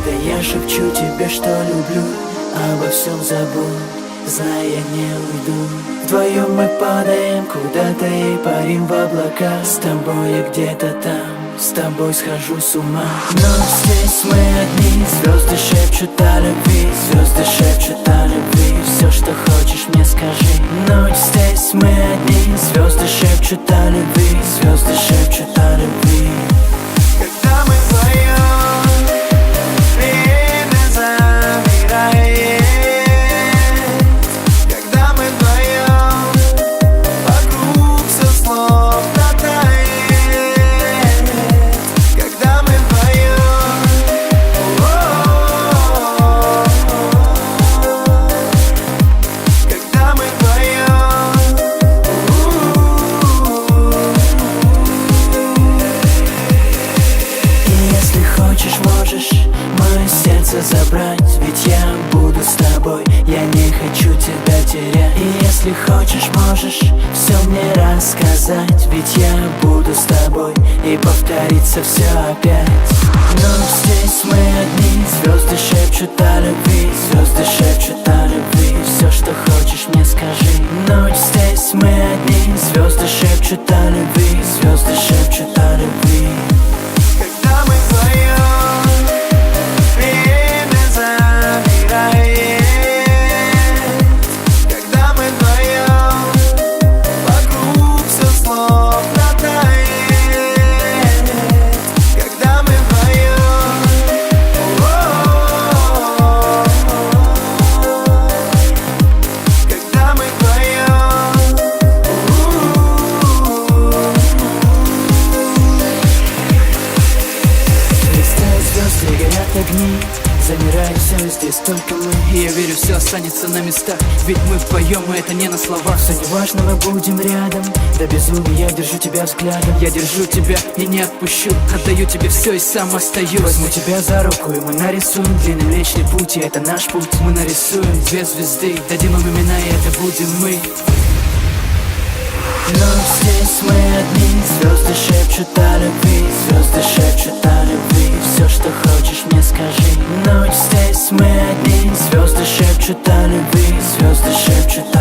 когда я шепчу тебе, что люблю, обо всем забудь, знай, я не уйду. Вдвоем мы падаем куда-то и парим в облака. С тобой я где-то там, с тобой схожу с ума. Но здесь мы одни, звезды шепчут о любви, звезды шепчут о любви. Все, что хочешь, мне скажи. Ночь здесь мы одни, звезды шепчут о любви, звезды шепчут о любви. Когда мы вдвоем, время замирает. Когда мы вдвоем, вокруг все словно тает. Когда мы вдвоем, когда мы вдвоем. И если хочешь, можешь мое сердце забрать, ведь я буду с тобой, я не хочу тебя терять. И если хочешь, можешь все мне рассказать, ведь я буду с тобой, и повторится все опять. Но здесь мы одни, звезды шепчут о любви, звезды шепчут о любви. Все, что хочешь, мне скажи. Ночь здесь мы одни, звезды шепчут о любви, звезды шепчут о любви. Когда мы вдвоем, время замирает. Когда мы вдвоем, вокруг все словно тает. Когда мы вдвоем, когда мы вдвоем. Листают звезды, горят огни, замирает все, здесь только мы. И я верю, все останется на местах, ведь мы вдвоем, и это не на словах. Все неважно, мы будем рядом, до безумия я держу тебя взглядом. Я держу тебя и не отпущу, отдаю тебе все и сам остаюсь. Возьму тебя за руку, и мы нарисуем длинный млечный путь, и это наш путь. Мы нарисуем две звезды, дадим им имена, и это будем мы. Но здесь мы одни, звезды шепчут о любви, звезды шепчут о любви. Все, что хочешь, мне скажи. Ночь здесь мы одни, звезды шепчут о любви, звезды шепчут о любви.